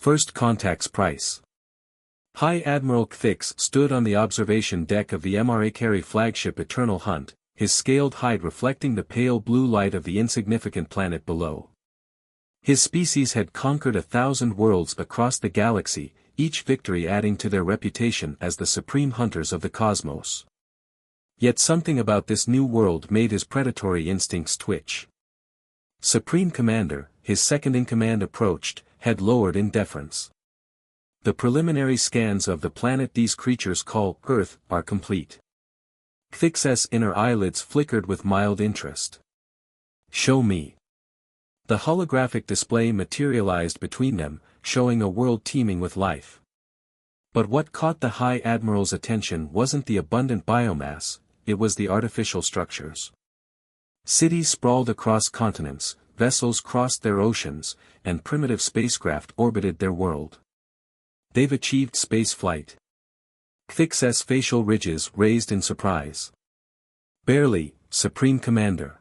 First contact's price. High Admiral Kthix stood on the observation deck of the MRA Carey flagship Eternal Hunt, his scaled hide reflecting the pale blue light of the insignificant planet below. His species had conquered 1,000 worlds across the galaxy, each victory adding to their reputation as the supreme hunters of the cosmos. Yet something about this new world made his predatory instincts twitch. Supreme Commander, his second-in-command approached, head lowered in deference. The preliminary scans of the planet these creatures call Earth are complete. Kthix's inner eyelids flickered with mild interest. Show me. The holographic display materialized between them, showing a world teeming with life. But what caught the High Admiral's attention wasn't the abundant biomass, it was the artificial structures. Cities sprawled across continents, vessels crossed their oceans, and primitive spacecraft orbited their world. They've achieved space flight. Kthix's facial ridges raised in surprise. Barely, Supreme Commander.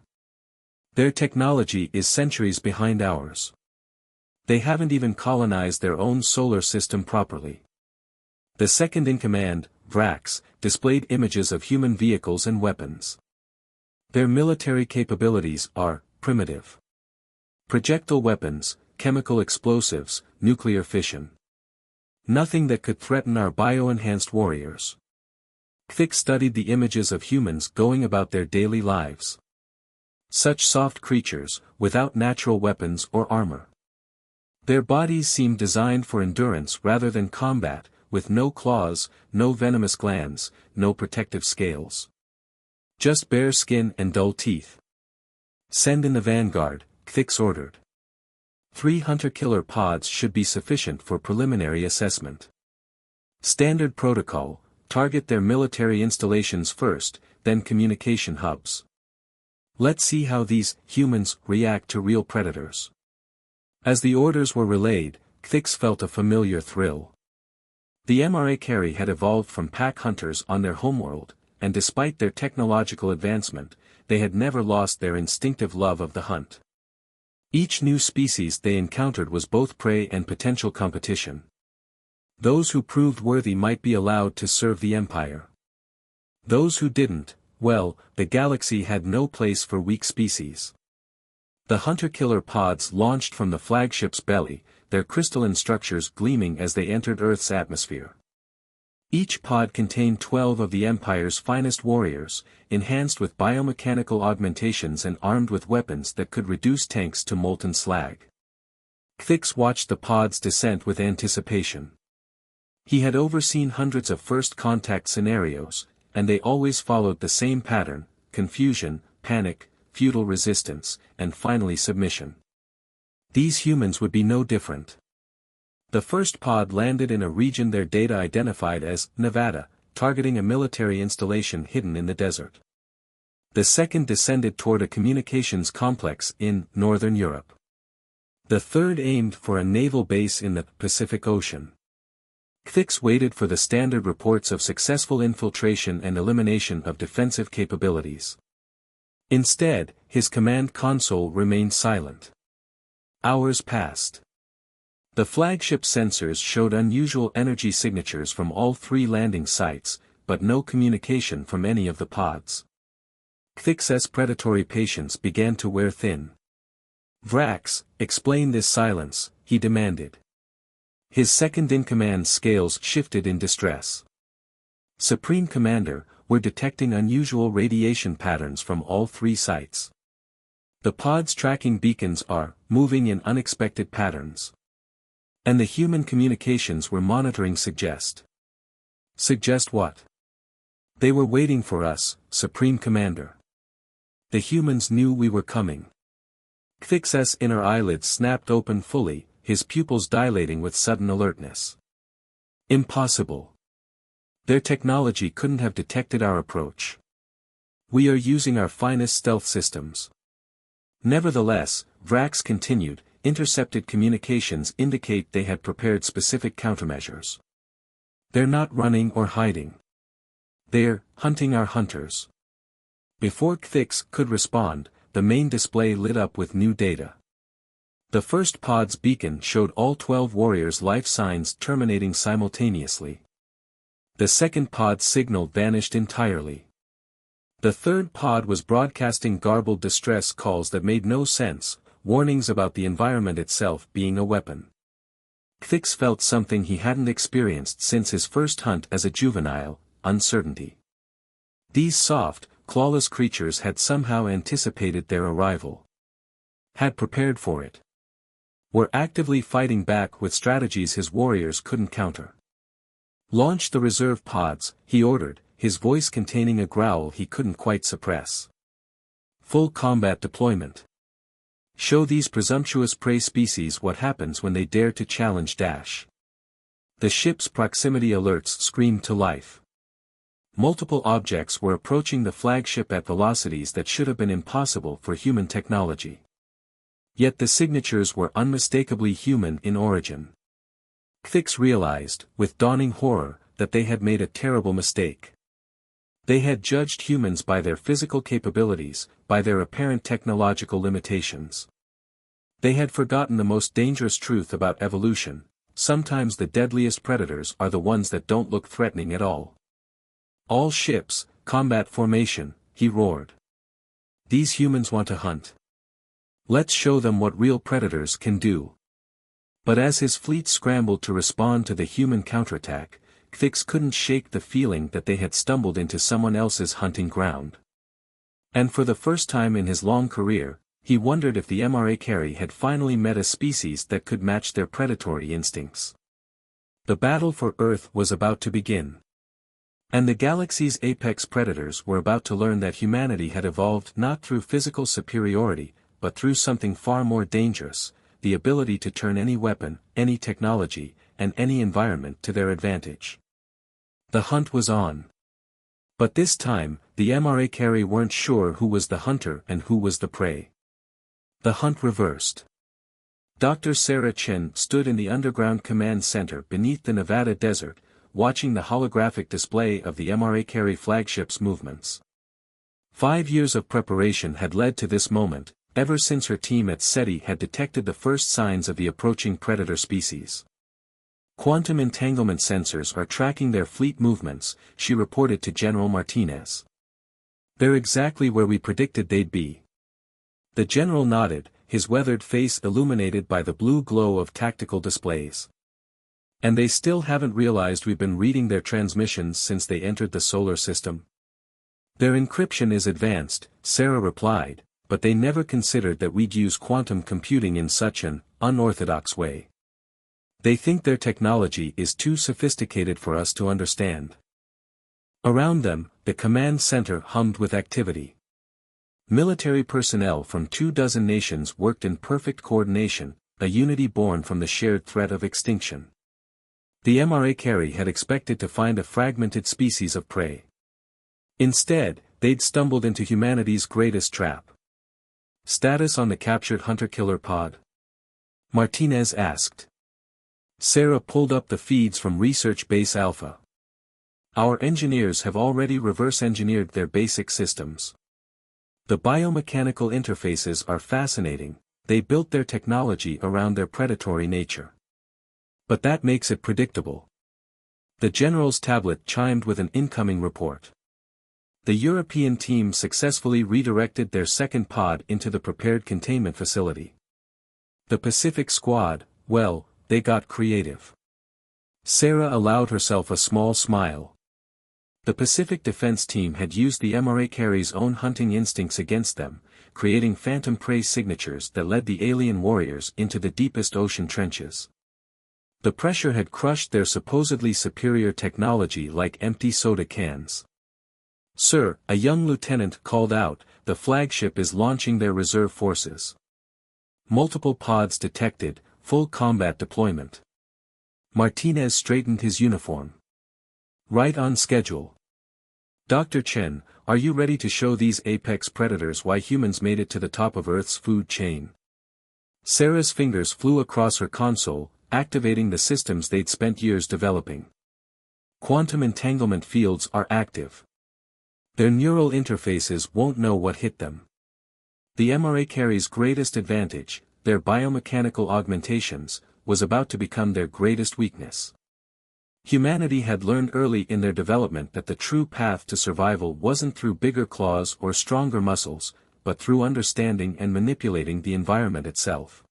Their technology is centuries behind ours. They haven't even colonized their own solar system properly. The second-in-command, Vrax, displayed images of human vehicles and weapons. Their military capabilities are primitive. Projectile weapons, chemical explosives, nuclear fission. Nothing that could threaten our bio-enhanced warriors. Kthix studied the images of humans going about their daily lives. Such soft creatures, without natural weapons or armor. Their bodies seemed designed for endurance rather than combat, with no claws, no venomous glands, no protective scales. Just bare skin and dull teeth. Send in the vanguard, Kthix ordered. 3 hunter-killer pods should be sufficient for preliminary assessment. Standard protocol, target their military installations first, then communication hubs. Let's see how these humans react to real predators. As the orders were relayed, Kthix felt a familiar thrill. The MRA Carey had evolved from pack hunters on their homeworld, and despite their technological advancement, they had never lost their instinctive love of the hunt. Each new species they encountered was both prey and potential competition. Those who proved worthy might be allowed to serve the Empire. Those who didn't, well, the galaxy had no place for weak species. The hunter-killer pods launched from the flagship's belly, their crystalline structures gleaming as they entered Earth's atmosphere. Each pod contained 12 of the Empire's finest warriors, enhanced with biomechanical augmentations and armed with weapons that could reduce tanks to molten slag. Kthix watched the pod's descent with anticipation. He had overseen hundreds of first contact scenarios, and they always followed the same pattern: confusion, panic, futile resistance, and finally submission. These humans would be no different. The first pod landed in a region their data identified as Nevada, targeting a military installation hidden in the desert. The second descended toward a communications complex in northern Europe. The third aimed for a naval base in the Pacific Ocean. Kthix waited for the standard reports of successful infiltration and elimination of defensive capabilities. Instead, his command console remained silent. Hours passed. The flagship sensors showed unusual energy signatures from all 3 landing sites, but no communication from any of the pods. Kthix's predatory patience began to wear thin. Vrax, explain this silence, he demanded. His second-in-command scales shifted in distress. Supreme Commander, we're detecting unusual radiation patterns from all 3 sites. The pod's tracking beacons are moving in unexpected patterns. And the human communications we're monitoring suggest. Suggest what? They were waiting for us, Supreme Commander. The humans knew we were coming. Kthix's inner eyelids snapped open fully, his pupils dilating with sudden alertness. Impossible. Their technology couldn't have detected our approach. We are using our finest stealth systems. Nevertheless, Vrax continued, intercepted communications indicate they had prepared specific countermeasures. They're not running or hiding. They're hunting our hunters. Before Kthix could respond, the main display lit up with new data. The first pod's beacon showed all 12 warriors' life signs terminating simultaneously. The second pod's signal vanished entirely. The third pod was broadcasting garbled distress calls that made no sense, warnings about the environment itself being a weapon. Kthix felt something he hadn't experienced since his first hunt as a juvenile: uncertainty. These soft, clawless creatures had somehow anticipated their arrival. Had prepared for it. Were actively fighting back with strategies his warriors couldn't counter. "Launch the reserve pods," he ordered, his voice containing a growl he couldn't quite suppress. "Full combat deployment. Show these presumptuous prey species what happens when they dare to challenge Dash." The ship's proximity alerts screamed to life. Multiple objects were approaching the flagship at velocities that should have been impossible for human technology. Yet the signatures were unmistakably human in origin. Kthix realized, with dawning horror, that they had made a terrible mistake. They had judged humans by their physical capabilities, by their apparent technological limitations. They had forgotten the most dangerous truth about evolution: sometimes the deadliest predators are the ones that don't look threatening at all. "All ships, combat formation," he roared. "These humans want to hunt. Let's show them what real predators can do." But as his fleet scrambled to respond to the human counterattack, Kthix couldn't shake the feeling that they had stumbled into someone else's hunting ground. And for the first time in his long career, he wondered if the MRA Carey had finally met a species that could match their predatory instincts. The battle for Earth was about to begin. And the galaxy's apex predators were about to learn that humanity had evolved not through physical superiority, but through something far more dangerous: the ability to turn any weapon, any technology, and any environment to their advantage. The hunt was on. But this time, the MRA Carey weren't sure who was the hunter and who was the prey. The hunt reversed. Dr. Sarah Chen stood in the underground command center beneath the Nevada desert, watching the holographic display of the MRA Carey flagship's movements. 5 years of preparation had led to this moment, ever since her team at SETI had detected the first signs of the approaching predator species. "Quantum entanglement sensors are tracking their fleet movements," she reported to General Martinez. "They're exactly where we predicted they'd be." The general nodded, his weathered face illuminated by the blue glow of tactical displays. "And they still haven't realized we've been reading their transmissions since they entered the solar system?" "Their encryption is advanced," Sarah replied, "but they never considered that we'd use quantum computing in such an unorthodox way. They think their technology is too sophisticated for us to understand." Around them, the command center hummed with activity. Military personnel from 24 nations worked in perfect coordination, a unity born from the shared threat of extinction. The MRA Carey had expected to find a fragmented species of prey. Instead, they'd stumbled into humanity's greatest trap. "Status on the captured hunter-killer pod?" Martinez asked. Sarah pulled up the feeds from Research Base Alpha. "Our engineers have already reverse-engineered their basic systems. The biomechanical interfaces are fascinating. They built their technology around their predatory nature. But that makes it predictable." The general's tablet chimed with an incoming report. The European team successfully redirected their second pod into the prepared containment facility. The Pacific squad, well, they got creative. Sarah allowed herself a small smile. The Pacific Defense Team had used the MRA Carey's own hunting instincts against them, creating phantom prey signatures that led the alien warriors into the deepest ocean trenches. The pressure had crushed their supposedly superior technology like empty soda cans. "Sir," a young lieutenant called out, "the flagship is launching their reserve forces. Multiple pods detected, full combat deployment." Martinez straightened his uniform. "Right on schedule. Dr. Chen, are you ready to show these apex predators why humans made it to the top of Earth's food chain?" Sarah's fingers flew across her console, activating the systems they'd spent years developing. Quantum entanglement fields are active. Their neural interfaces won't know what hit them. The MRA Carey's greatest advantage, their biomechanical augmentations, was about to become their greatest weakness. Humanity had learned early in their development that the true path to survival wasn't through bigger claws or stronger muscles, but through understanding and manipulating the environment itself.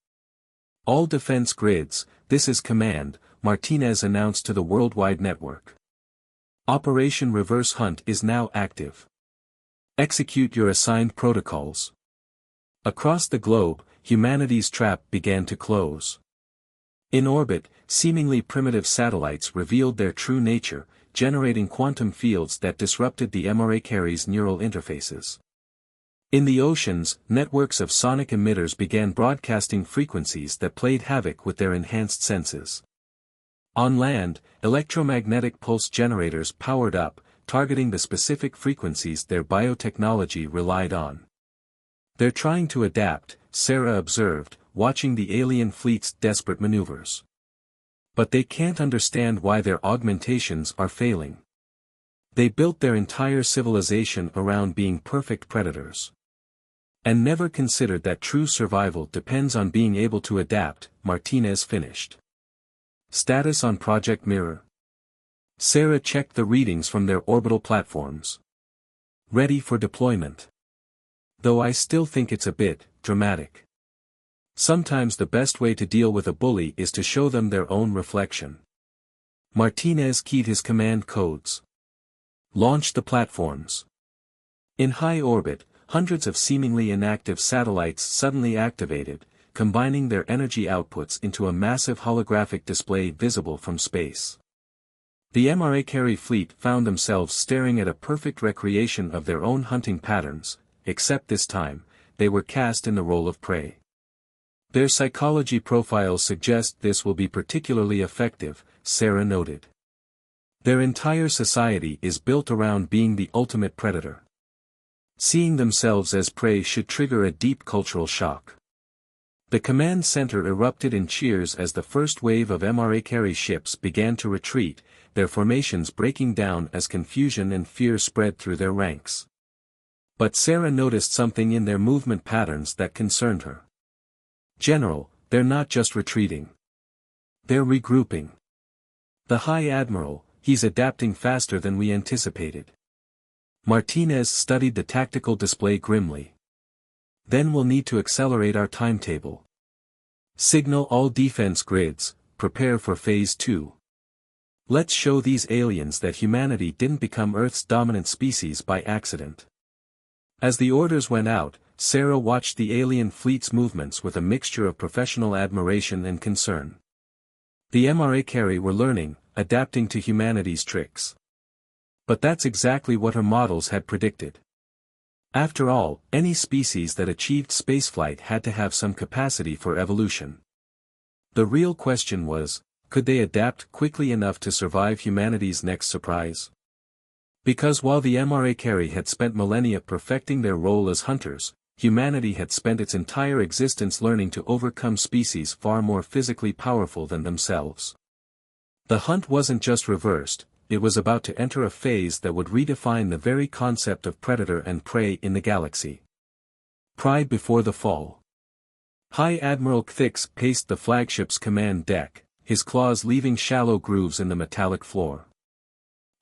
All defense grids, this is command, Martinez announced to the worldwide network. Operation Reverse Hunt is now active. Execute your assigned protocols. Across the globe, humanity's trap began to close. In orbit, seemingly primitive satellites revealed their true nature, generating quantum fields that disrupted the MRA carrier's neural interfaces. In the oceans, networks of sonic emitters began broadcasting frequencies that played havoc with their enhanced senses. On land, electromagnetic pulse generators powered up, targeting the specific frequencies their biotechnology relied on. They're trying to adapt, Sarah observed, watching the alien fleet's desperate maneuvers. But they can't understand why their augmentations are failing. They built their entire civilization around being perfect predators. And never considered that true survival depends on being able to adapt, Martinez finished. Status on Project Mirror. Sarah checked the readings from their orbital platforms. Ready for deployment. Though I still think it's a bit dramatic. Sometimes the best way to deal with a bully is to show them their own reflection. Martinez keyed his command codes. Launch the platforms. In high orbit, hundreds of seemingly inactive satellites suddenly activated, combining their energy outputs into a massive holographic display visible from space. The MRA carry fleet found themselves staring at a perfect recreation of their own hunting patterns, except this time, they were cast in the role of prey. Their psychology profiles suggest this will be particularly effective, Sarah noted. Their entire society is built around being the ultimate predator. Seeing themselves as prey should trigger a deep cultural shock. The command center erupted in cheers as the first wave of MRA carry ships began to retreat, their formations breaking down as confusion and fear spread through their ranks. But Sarah noticed something in their movement patterns that concerned her. General, they're not just retreating. They're regrouping. The High Admiral, he's adapting faster than we anticipated. Martinez studied the tactical display grimly. Then we'll need to accelerate our timetable. Signal all defense grids, prepare for Phase 2. Let's show these aliens that humanity didn't become Earth's dominant species by accident. As the orders went out, Sarah watched the alien fleet's movements with a mixture of professional admiration and concern. The MRA carry were learning, adapting to humanity's tricks. But that's exactly what her models had predicted. After all, any species that achieved spaceflight had to have some capacity for evolution. The real question was, could they adapt quickly enough to survive humanity's next surprise? Because while the MRA carry had spent millennia perfecting their role as hunters, humanity had spent its entire existence learning to overcome species far more physically powerful than themselves. The hunt wasn't just reversed, it was about to enter a phase that would redefine the very concept of predator and prey in the galaxy. Pride before the fall. High Admiral Kthix paced the flagship's command deck, his claws leaving shallow grooves in the metallic floor.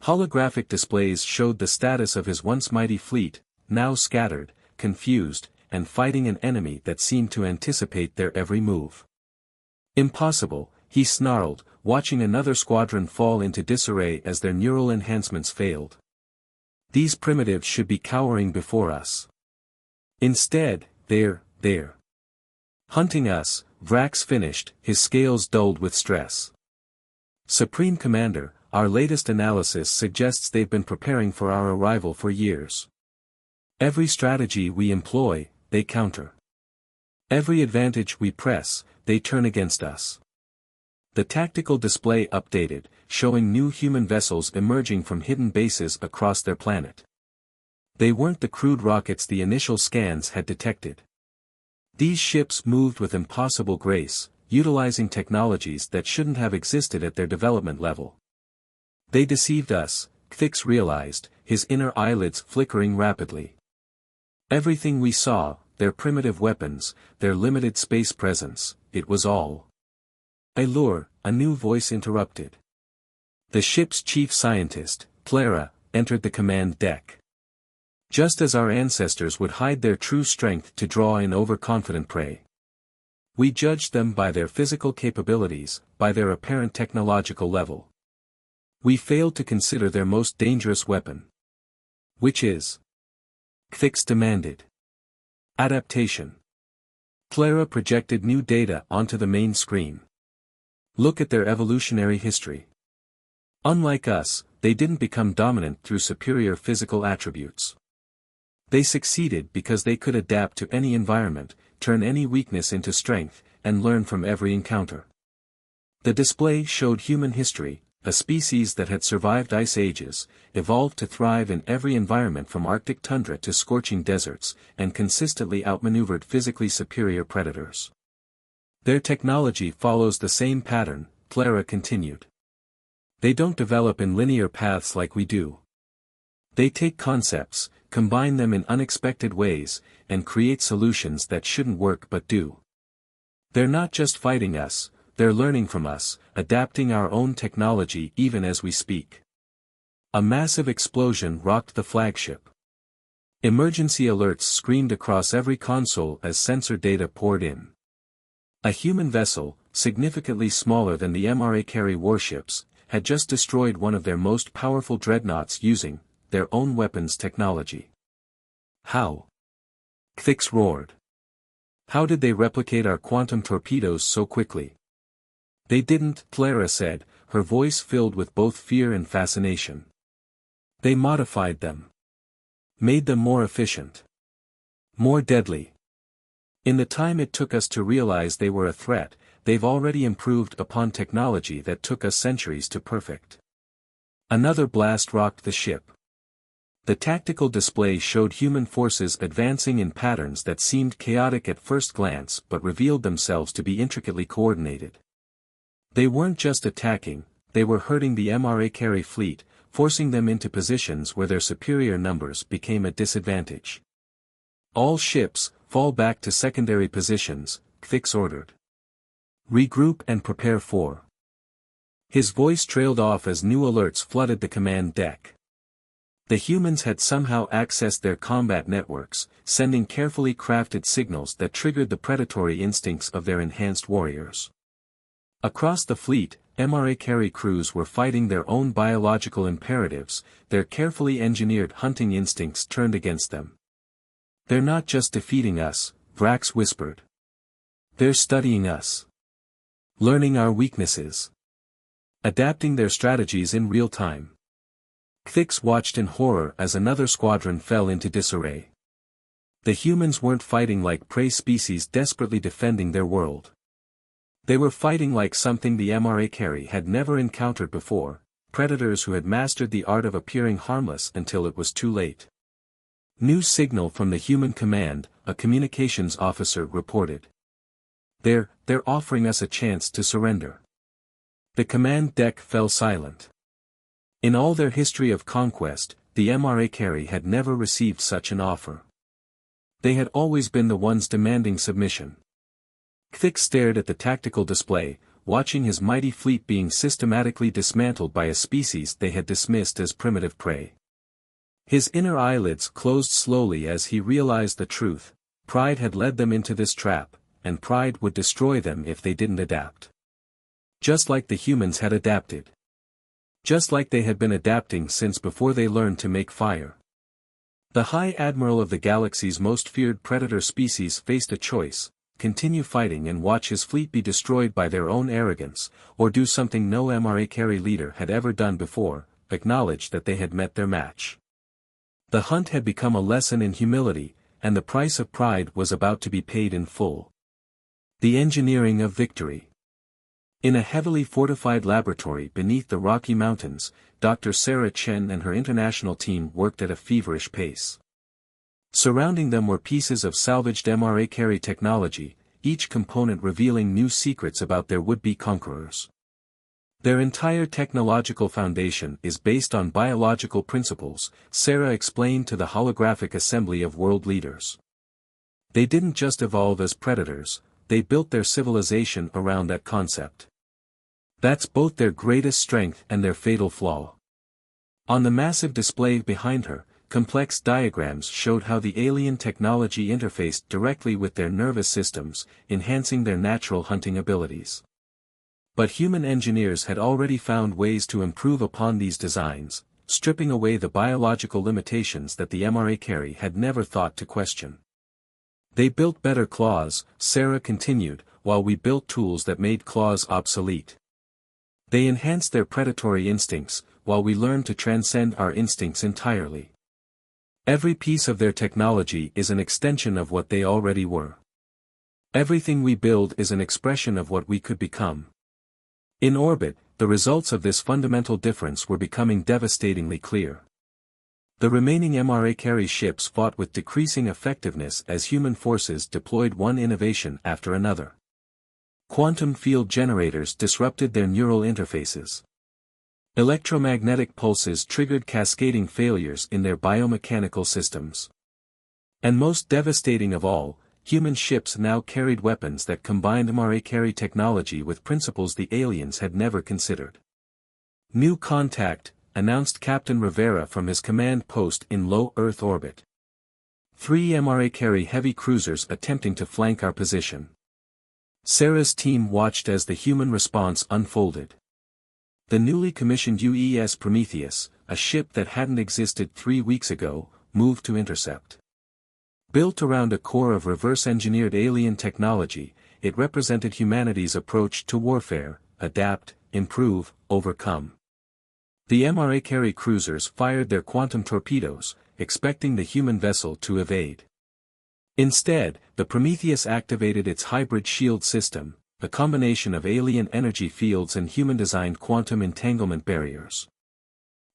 Holographic displays showed the status of his once mighty fleet, now scattered, confused, and fighting an enemy that seemed to anticipate their every move. Impossible, he snarled, watching another squadron fall into disarray as their neural enhancements failed. These primitives should be cowering before us. Instead, they're hunting us, Vrax finished, his scales dulled with stress. Supreme Commander, our latest analysis suggests they've been preparing for our arrival for years. Every strategy we employ, they counter. Every advantage we press, they turn against us. The tactical display updated, showing new human vessels emerging from hidden bases across their planet. They weren't the crude rockets the initial scans had detected. These ships moved with impossible grace, utilizing technologies that shouldn't have existed at their development level. They deceived us, Kthix realized, his inner eyelids flickering rapidly. Everything we saw, their primitive weapons, their limited space presence, it was all a lure, a new voice interrupted. The ship's chief scientist, Clara, entered the command deck. Just as our ancestors would hide their true strength to draw in overconfident prey. We judged them by their physical capabilities, by their apparent technological level. We failed to consider their most dangerous weapon. Which is? Cthix demanded. Adaptation. Clara projected new data onto the main screen. Look at their evolutionary history. Unlike us, they didn't become dominant through superior physical attributes. They succeeded because they could adapt to any environment, turn any weakness into strength, and learn from every encounter. The display showed human history, a species that had survived ice ages, evolved to thrive in every environment from Arctic tundra to scorching deserts, and consistently outmaneuvered physically superior predators. Their technology follows the same pattern, Clara continued. They don't develop in linear paths like we do. They take concepts, combine them in unexpected ways, and create solutions that shouldn't work but do. They're not just fighting us, they're learning from us, adapting our own technology even as we speak. A massive explosion rocked the flagship. Emergency alerts screamed across every console as sensor data poured in. A human vessel, significantly smaller than the MRA carry warships, had just destroyed one of their most powerful dreadnoughts using their own weapons technology. How? Cthix roared. How did they replicate our quantum torpedoes so quickly? They didn't, Clara said, her voice filled with both fear and fascination. They modified them. Made them more efficient. More deadly. In the time it took us to realize they were a threat, they've already improved upon technology that took us centuries to perfect. Another blast rocked the ship. The tactical display showed human forces advancing in patterns that seemed chaotic at first glance but revealed themselves to be intricately coordinated. They weren't just attacking, they were hurting the MRA carry fleet, forcing them into positions where their superior numbers became a disadvantage. All ships, fall back to secondary positions, Cthix ordered. Regroup and prepare for. His voice trailed off as new alerts flooded the command deck. The humans had somehow accessed their combat networks, sending carefully crafted signals that triggered the predatory instincts of their enhanced warriors. Across the fleet, MRA carry crews were fighting their own biological imperatives, their carefully engineered hunting instincts turned against them. They're not just defeating us, Vrax whispered. They're studying us. Learning our weaknesses. Adapting their strategies in real time. Cthix watched in horror as another squadron fell into disarray. The humans weren't fighting like prey species desperately defending their world. They were fighting like something the MRA carry had never encountered before, predators who had mastered the art of appearing harmless until it was too late. New signal from the human command, a communications officer reported. They're offering us a chance to surrender. The command deck fell silent. In all their history of conquest, the MRA carry had never received such an offer. They had always been the ones demanding submission. Cthix stared at the tactical display, watching his mighty fleet being systematically dismantled by a species they had dismissed as primitive prey. His inner eyelids closed slowly as he realized the truth. Pride had led them into this trap, and pride would destroy them if they didn't adapt. Just like the humans had adapted. Just like they had been adapting since before they learned to make fire. The High Admiral of the galaxy's most feared predator species faced a choice: continue fighting and watch his fleet be destroyed by their own arrogance, or do something no MRA carry leader had ever done before, acknowledge that they had met their match. The hunt had become a lesson in humility, and the price of pride was about to be paid in full. The engineering of victory. In a heavily fortified laboratory beneath the Rocky Mountains, Dr. Sarah Chen and her international team worked at a feverish pace. Surrounding them were pieces of salvaged MRA carry technology, each component revealing new secrets about their would-be conquerors. Their entire technological foundation is based on biological principles, Sarah explained to the holographic assembly of world leaders. They didn't just evolve as predators, they built their civilization around that concept. That's both their greatest strength and their fatal flaw. On the massive display behind her, complex diagrams showed how the alien technology interfaced directly with their nervous systems, enhancing their natural hunting abilities. But human engineers had already found ways to improve upon these designs, stripping away the biological limitations that the MRA carry had never thought to question. They built better claws, Sarah continued, while we built tools that made claws obsolete. They enhanced their predatory instincts, while we learned to transcend our instincts entirely. Every piece of their technology is an extension of what they already were. Everything we build is an expression of what we could become. In orbit, the results of this fundamental difference were becoming devastatingly clear. The remaining MRA carry ships fought with decreasing effectiveness as human forces deployed one innovation after another. Quantum field generators disrupted their neural interfaces. Electromagnetic pulses triggered cascading failures in their biomechanical systems. And most devastating of all, human ships now carried weapons that combined MRA carry technology with principles the aliens had never considered. New contact, announced Captain Rivera from his command post in low Earth orbit. 3 MRA carry heavy cruisers attempting to flank our position. Sarah's team watched as the human response unfolded. The newly commissioned UES Prometheus, a ship that hadn't existed 3 weeks ago, moved to intercept. Built around a core of reverse-engineered alien technology, it represented humanity's approach to warfare: adapt, improve, overcome. The MRA carry cruisers fired their quantum torpedoes, expecting the human vessel to evade. Instead, the Prometheus activated its hybrid shield system, a combination of alien energy fields and human-designed quantum entanglement barriers.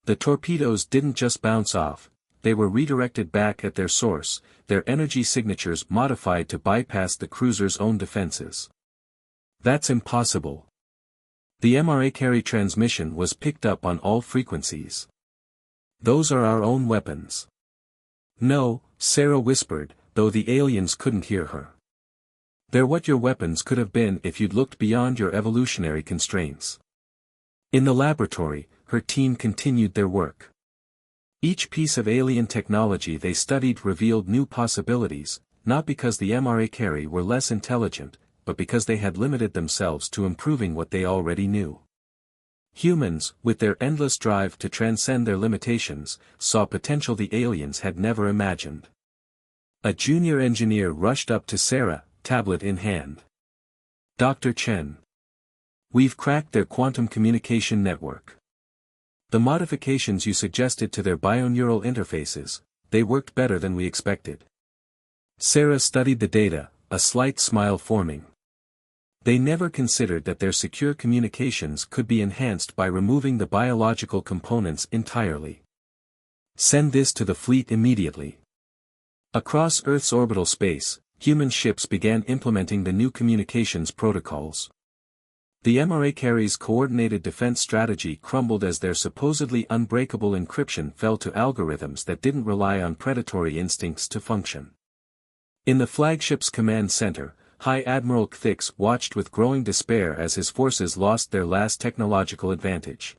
The torpedoes didn't just bounce off, they were redirected back at their source, their energy signatures modified to bypass the cruiser's own defenses. That's impossible. The MRA carry transmission was picked up on all frequencies. Those are our own weapons. No, Sarah whispered, though the aliens couldn't hear her. They're what your weapons could have been if you'd looked beyond your evolutionary constraints. In the laboratory, her team continued their work. Each piece of alien technology they studied revealed new possibilities, not because the MRA carry were less intelligent, but because they had limited themselves to improving what they already knew. Humans, with their endless drive to transcend their limitations, saw potential the aliens had never imagined. A junior engineer rushed up to Sarah, tablet in hand. Dr. Chen. We've cracked their quantum communication network. The modifications you suggested to their bioneural interfaces, they worked better than we expected. Sarah studied the data, a slight smile forming. They never considered that their secure communications could be enhanced by removing the biological components entirely. Send this to the fleet immediately. Across Earth's orbital space, human ships began implementing the new communications protocols. The MRA carry's coordinated defense strategy crumbled as their supposedly unbreakable encryption fell to algorithms that didn't rely on predatory instincts to function. In the flagship's command center, High Admiral Kthix watched with growing despair as his forces lost their last technological advantage.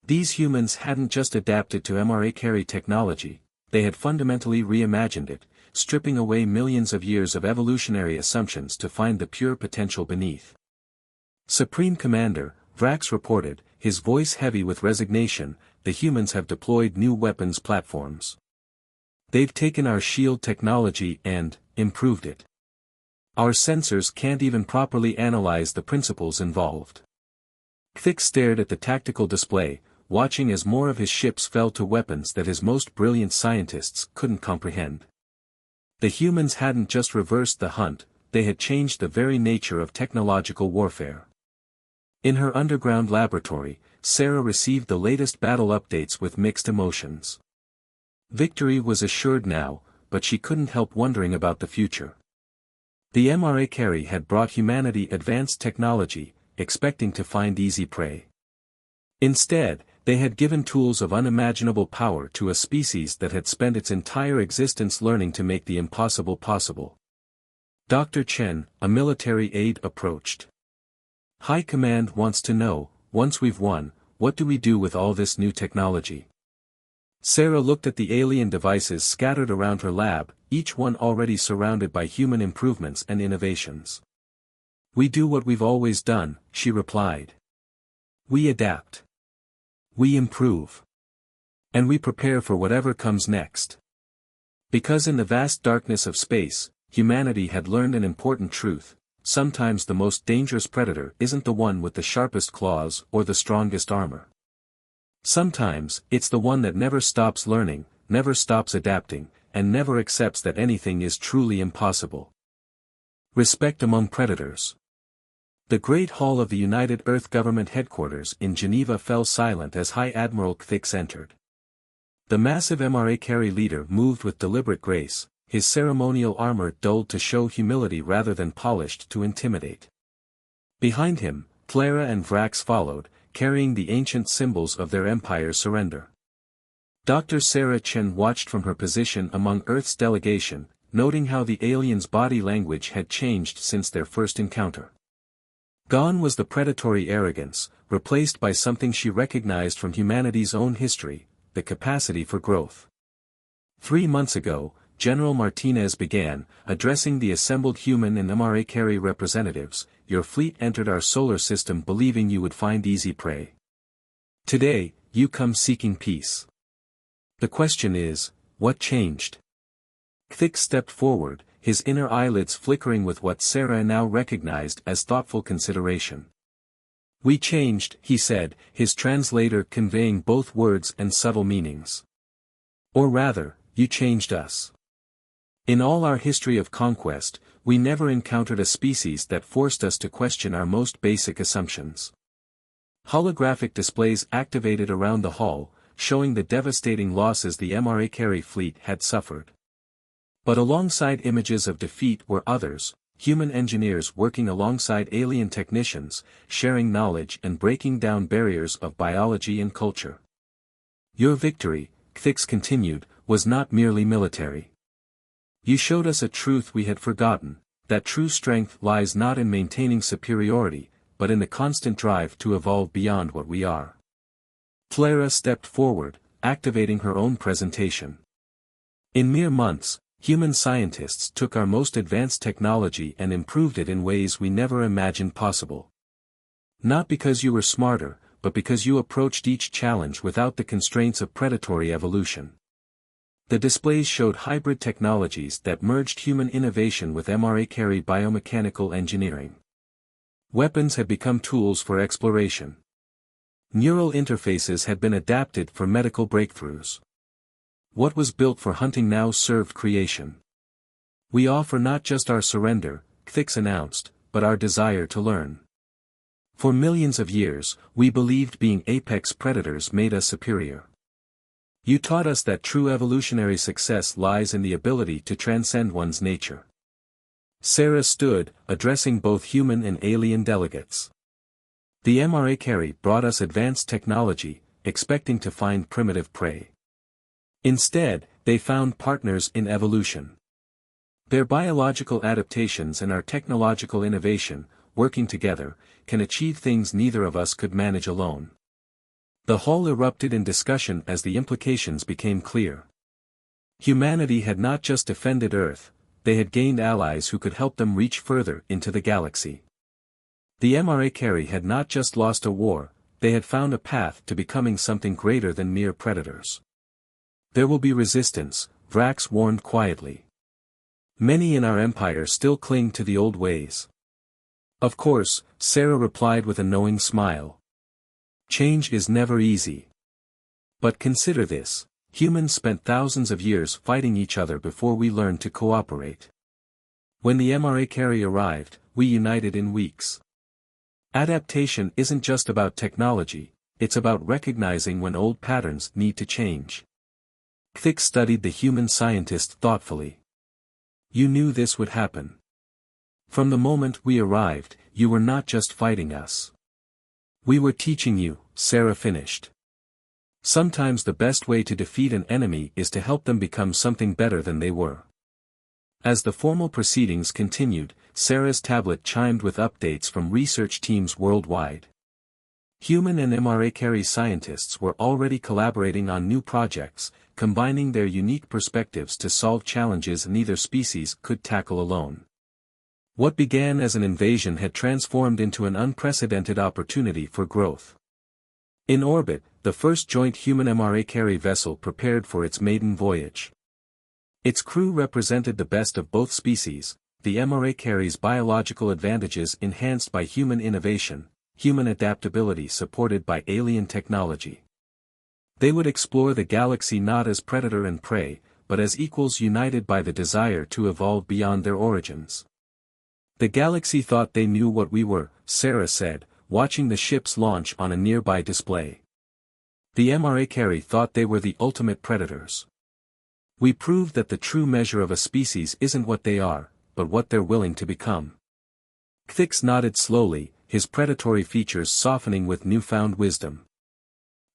These humans hadn't just adapted to MRA carry technology, they had fundamentally reimagined it, stripping away millions of years of evolutionary assumptions to find the pure potential beneath. Supreme Commander, Vrax reported, his voice heavy with resignation, the humans have deployed new weapons platforms. They've taken our shield technology and improved it. Our sensors can't even properly analyze the principles involved. Kthix stared at the tactical display, watching as more of his ships fell to weapons that his most brilliant scientists couldn't comprehend. The humans hadn't just reversed the hunt, they had changed the very nature of technological warfare. In her underground laboratory, Sarah received the latest battle updates with mixed emotions. Victory was assured now, but she couldn't help wondering about the future. The MRA carry had brought humanity advanced technology, expecting to find easy prey. Instead, they had given tools of unimaginable power to a species that had spent its entire existence learning to make the impossible possible. Dr. Chen, a military aide, approached. High Command wants to know, once we've won, what do we do with all this new technology? Sarah looked at the alien devices scattered around her lab, each one already surrounded by human improvements and innovations. We do what we've always done, she replied. We adapt. We improve. And we prepare for whatever comes next. Because in the vast darkness of space, humanity had learned an important truth: sometimes the most dangerous predator isn't the one with the sharpest claws or the strongest armor. Sometimes, it's the one that never stops learning, never stops adapting, and never accepts that anything is truly impossible. Respect among predators. The Great Hall of the United Earth Government Headquarters in Geneva fell silent as High Admiral Kthix entered. The massive MRA carry leader moved with deliberate grace, his ceremonial armor dulled to show humility rather than polished to intimidate. Behind him, Clara and Vrax followed, carrying the ancient symbols of their empire's surrender. Dr. Sarah Chen watched from her position among Earth's delegation, noting how the aliens' body language had changed since their first encounter. Gone was the predatory arrogance, replaced by something she recognized from humanity's own history: the capacity for growth. 3 months ago, General Martinez began, addressing the assembled human and MRA carry representatives, your fleet entered our solar system believing you would find easy prey. Today, you come seeking peace. The question is, what changed? Kthix stepped forward, his inner eyelids flickering with what Sarah now recognized as thoughtful consideration. We changed, he said, his translator conveying both words and subtle meanings. Or rather, you changed us. In all our history of conquest, we never encountered a species that forced us to question our most basic assumptions. Holographic displays activated around the hall, showing the devastating losses the MRA carry fleet had suffered. But alongside images of defeat were others, human engineers working alongside alien technicians, sharing knowledge and breaking down barriers of biology and culture. Your victory, Kthix continued, was not merely military. You showed us a truth we had forgotten, that true strength lies not in maintaining superiority, but in the constant drive to evolve beyond what we are. Clara stepped forward, activating her own presentation. In mere months, human scientists took our most advanced technology and improved it in ways we never imagined possible. Not because you were smarter, but because you approached each challenge without the constraints of predatory evolution. The displays showed hybrid technologies that merged human innovation with MRA carry biomechanical engineering. Weapons had become tools for exploration. Neural interfaces had been adapted for medical breakthroughs. What was built for hunting now served creation. We offer not just our surrender, Kthix announced, but our desire to learn. For millions of years, we believed being apex predators made us superior. You taught us that true evolutionary success lies in the ability to transcend one's nature. Sarah stood, addressing both human and alien delegates. The MRA carry brought us advanced technology, expecting to find primitive prey. Instead, they found partners in evolution. Their biological adaptations and our technological innovation, working together, can achieve things neither of us could manage alone. The hall erupted in discussion as the implications became clear. Humanity had not just defended Earth, they had gained allies who could help them reach further into the galaxy. The MRA carry had not just lost a war, they had found a path to becoming something greater than mere predators. There will be resistance, Vrax warned quietly. Many in our empire still cling to the old ways. Of course, Sarah replied with a knowing smile. Change is never easy. But consider this, humans spent thousands of years fighting each other before we learned to cooperate. When the MRA carry arrived, we united in weeks. Adaptation isn't just about technology, it's about recognizing when old patterns need to change. Kthix studied the human scientist thoughtfully. You knew this would happen. From the moment we arrived, you were not just fighting us. We were teaching you, Sarah finished. Sometimes the best way to defeat an enemy is to help them become something better than they were. As the formal proceedings continued, Sarah's tablet chimed with updates from research teams worldwide. Human and HFY scientists were already collaborating on new projects, combining their unique perspectives to solve challenges neither species could tackle alone. What began as an invasion had transformed into an unprecedented opportunity for growth. In orbit, the first joint human HFY vessel prepared for its maiden voyage. Its crew represented the best of both species, the HFY's biological advantages enhanced by human innovation, human adaptability supported by alien technology. They would explore the galaxy not as predator and prey, but as equals united by the desire to evolve beyond their origins. The galaxy thought they knew what we were, Sarah said, watching the ships launch on a nearby display. The HFY thought they were the ultimate predators. We proved that the true measure of a species isn't what they are, but what they're willing to become. Thix nodded slowly, his predatory features softening with newfound wisdom.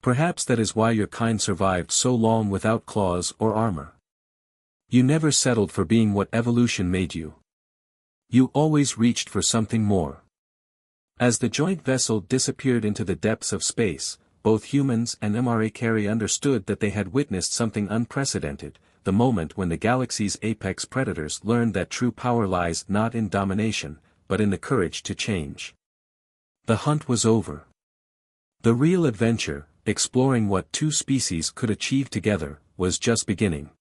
Perhaps that is why your kind survived so long without claws or armor. You never settled for being what evolution made you. You always reached for something more. As the joint vessel disappeared into the depths of space, both humans and HFY understood that they had witnessed something unprecedented, the moment when the galaxy's apex predators learned that true power lies not in domination, but in the courage to change. The hunt was over. The real adventure, exploring what two species could achieve together, was just beginning.